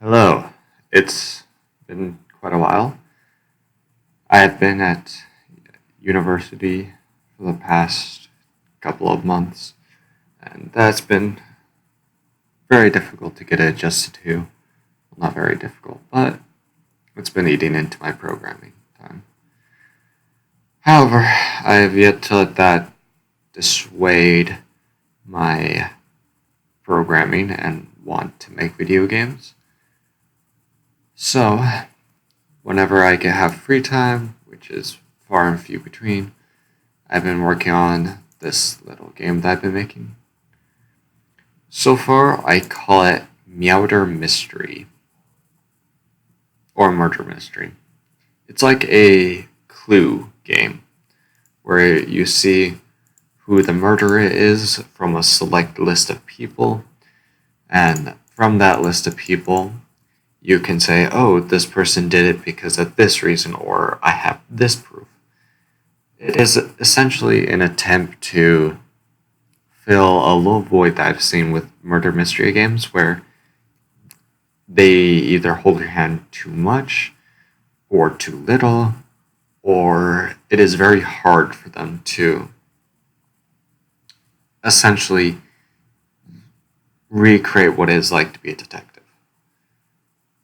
Hello. It's been quite a while. I have been at university for the past couple of months, and that's been very difficult to get adjusted to. Well, not very difficult, but it's been eating into my programming time. However, I have yet to let that dissuade my programming and want to make video games. So, whenever I can have free time, which is far and few between, I've been working on this little game that I've been making. So far, I call it Meowder Mystery or Murder Mystery. It's like a clue game where you see who the murderer is from a select list of people, and from that list of people, you can say, oh, this person did it because of this reason, or I have this proof. It is essentially an attempt to fill a little void that I've seen with murder mystery games where they either hold your hand too much or too little, or it is very hard for them to essentially recreate what it is like to be a detective.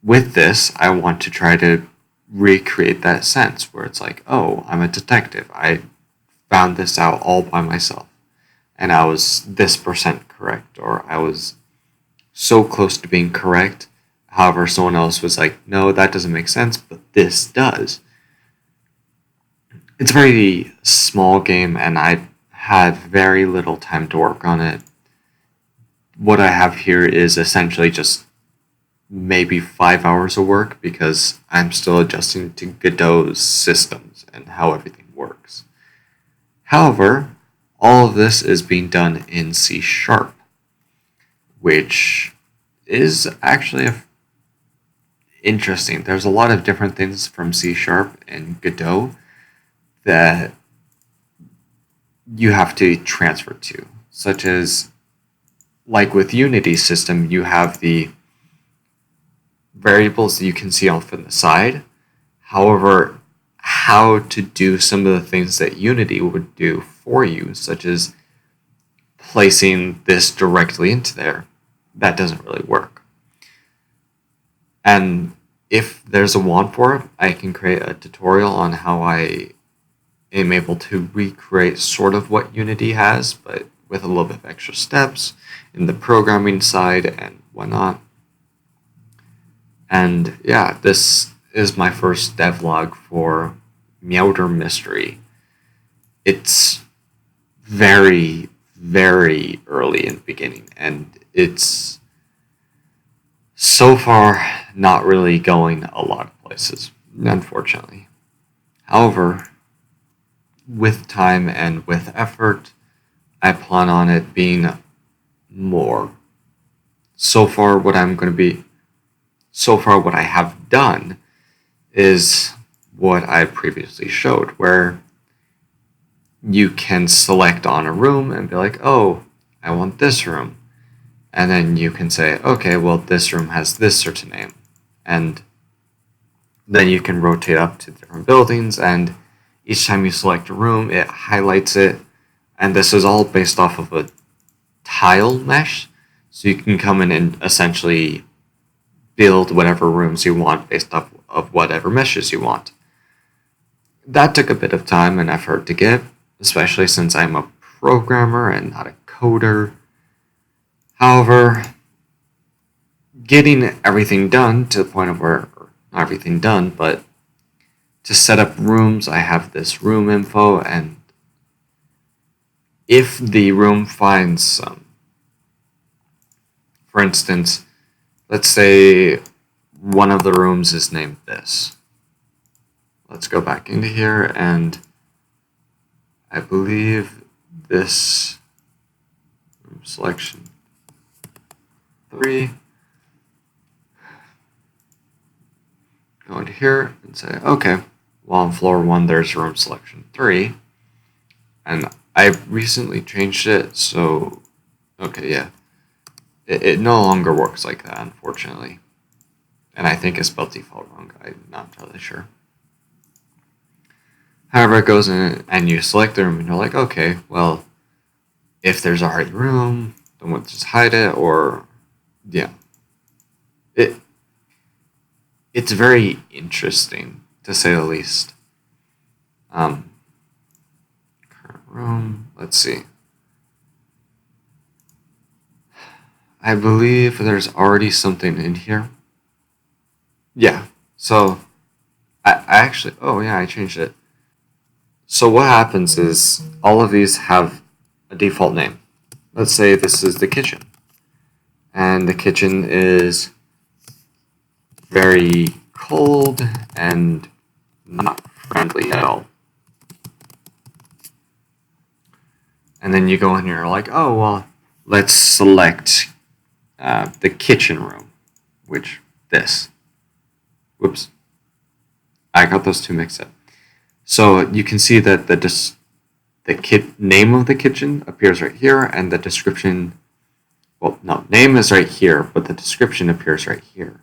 With this, I want to try to recreate that sense where it's like, oh, I'm a detective. I found this out all by myself. And I was this percent correct, or I was so close to being correct. However, someone else was like, no, that doesn't make sense, but this does. It's a very small game, and I had very little time to work on it. What I have here is essentially just maybe 5 hours of work because I'm still adjusting to Godot's systems and how everything works. However, all of this is being done in C Sharp, which is actually interesting. There's a lot of different things from C Sharp and Godot that you have to transfer to, such as, like with Unity system, you have the variables that you can see off on the side. However, how to do some of the things that Unity would do for you, such as placing this directly into there, that doesn't really work. And if there's a want for it, I can create a tutorial on how I am able to recreate sort of what Unity has, but with a little bit of extra steps in the programming side and whatnot. And yeah, this is my first devlog for Meowder Mystery. It's very, very early in the beginning, and it's so far not really going a lot of places, unfortunately. However, with time and with effort, I plan on it being more. So far, what I have done is what I previously showed, where you can select on a room and be like, oh, I want this room. And then you can say, okay, well, this room has this certain name. And then you can rotate up to different buildings, and each time you select a room, it highlights it. And this is all based off of a tile mesh. So you can come in and essentially build whatever rooms you want based off of whatever meshes you want. That took a bit of time and effort to get, especially since I'm a programmer and not a coder. However, getting everything done to the point of where, not everything done, but to set up rooms, I have this room info, and if the room finds some, for instance, let's say one of the rooms is named this. Let's go back into here, and I believe this room selection 3. Go into here and say, okay, well, on floor 1 there's room selection 3, and I've recently changed it, so okay, yeah. It no longer works like that, unfortunately. and I think it's spelled default wrong. I'm not entirely sure. However, it goes in and you select the room and you're like, okay, well, if there's already room, then we'll just hide it, or yeah. It's very interesting, to say the least. Current room, let's see. I believe there's already something in here. Yeah, so I actually, oh yeah, I changed it. So what happens is all of these have a default name. Let's say this is the kitchen. And the kitchen is very cold and not friendly at all. And then you go in here and you're like, oh, well, let's select the kitchen room, which this. Whoops. I got those two mixed up. So you can see that the name of the kitchen appears right here, and the description, well, no, name is right here, but the description appears right here.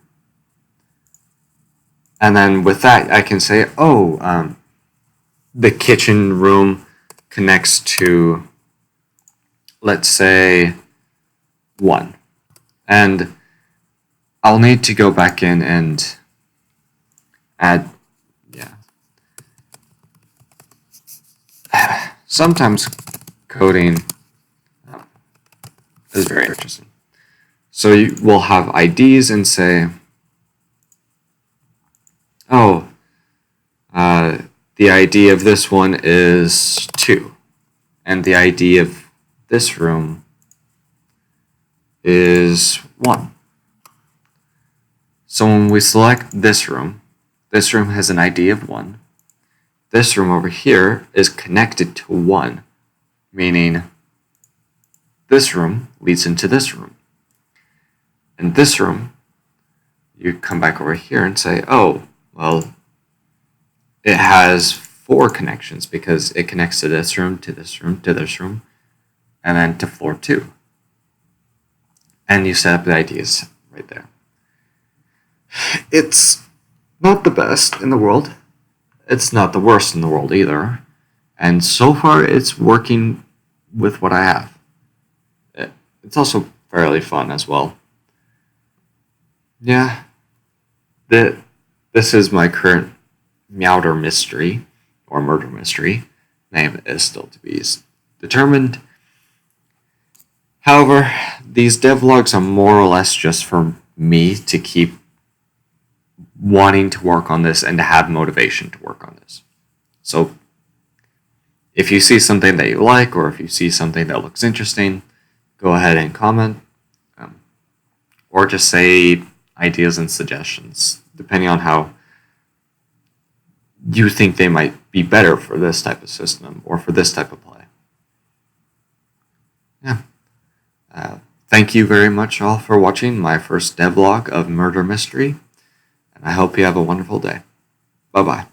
And then with that, I can say, oh, the kitchen room connects to, let's say, 1. And I'll need to go back in and add, yeah. Sometimes coding is very interesting. So you will have IDs and say, oh, the ID of this one is 2, and the ID of this room is 1. So when we select this room has an ID of 1. This room over here is connected to 1, meaning this room leads into this room. And this room, you come back over here and say, oh, well, it has 4 connections because it connects to this room, to this room, to this room, and then to floor 2. And you set up the IDs right there. It's not the best in the world. It's not the worst in the world either. And so far, it's working with what I have. It's also fairly fun as well. Yeah. This is my current meowder mystery, or murder mystery. Name is still to be determined. However, these devlogs are more or less just for me to keep wanting to work on this and to have motivation to work on this. So if you see something that you like, or if you see something that looks interesting, go ahead and comment, or just say ideas and suggestions, depending on how you think they might be better for this type of system or for this type of play. Yeah. Thank you very much all for watching my first devlog of Murder Mystery, and I hope you have a wonderful day. Bye-bye.